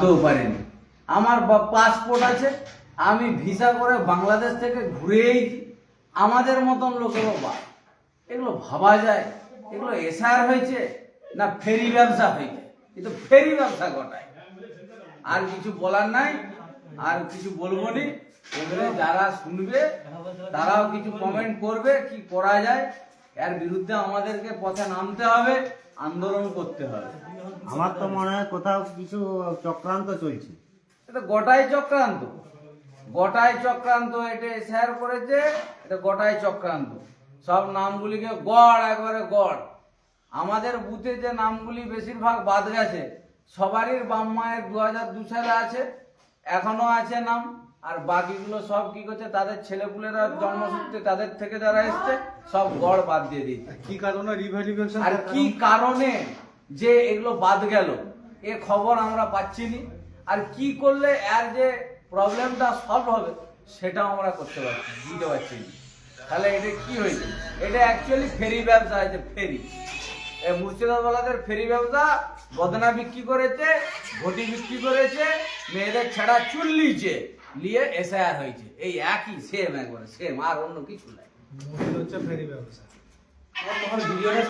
ভাবতেও পারিনি। আমার পাসপোর্ট আছে, আমি ভিসা করে বাংলাদেশ থেকে ঘুরে এসেছি, আমাদের মতন লোকেরও বা এগুলো ভাবা যায়? এগুলো এসআর হয়েছে না ফেরি ব্যবসা হয়েছে? কিন্তু ফেরি ব্যবসা ঘটায়। আর কিছু বলার নাই, আর কিছু বলবো নি। এবারে যারা শুনবে তারাও কিছু কমেন্ট করবে, কি করা যায়। এর বিরুদ্ধে আমাদেরকে পথে নামতে হবে, আন্দোলন করতে হবে। আমার তো মনে হয় কোথাও কিছু চক্রান্ত চলছে। এটা গোটাই চক্রান্ত, গোটাই চক্রান্ত। এটা শেয়ার করেছে, এটা গোটাই চক্রান্ত। সব নামগুলিকে গড়, একবারে গড়। আমাদের বুথে যে নামগুলি বেশিরভাগ বাদ গেছে, সবারই বাম মায়ের 2002 সালে আছে, এখনো আছে নাম। আর বাকিগুলো সব কি করছে, তাদের ছেলেপুলেরা জন্মসূত্রে তাদের থেকে যারা এসছে সব গড় বাদ দিয়ে দিচ্ছে। কি কারণে রিভ্যালিউয়েশন, আর কি কারণে যে এগুলো বাদ গেল এ খবর আমরা পাচ্ছি না। আর কি করলে এর যে প্রবলেমটা সলভ হবে সেটাও আমরা করতে পারছি, দিতে পারছি না। তাহলে এটা কি হয়েছে? এটা অ্যাকচুয়ালি ফেরি ব্যবসা হয়েছে, ফেরি। এই মুর্শিদাবাদের ফেরি ব্যবসা। বদনা বিক্রি করেছে, ঘটি বিক্রি করেছে, মেয়েদের ছেঁড়া চুল লিয়েছে, নিয়ে এসআইআর হয়েছে। এই একই সেম, একবারে সেম, আর অন্য কিছু নাই। হচ্ছে ফেরি ব্যবসা। তখন ভিডিওটা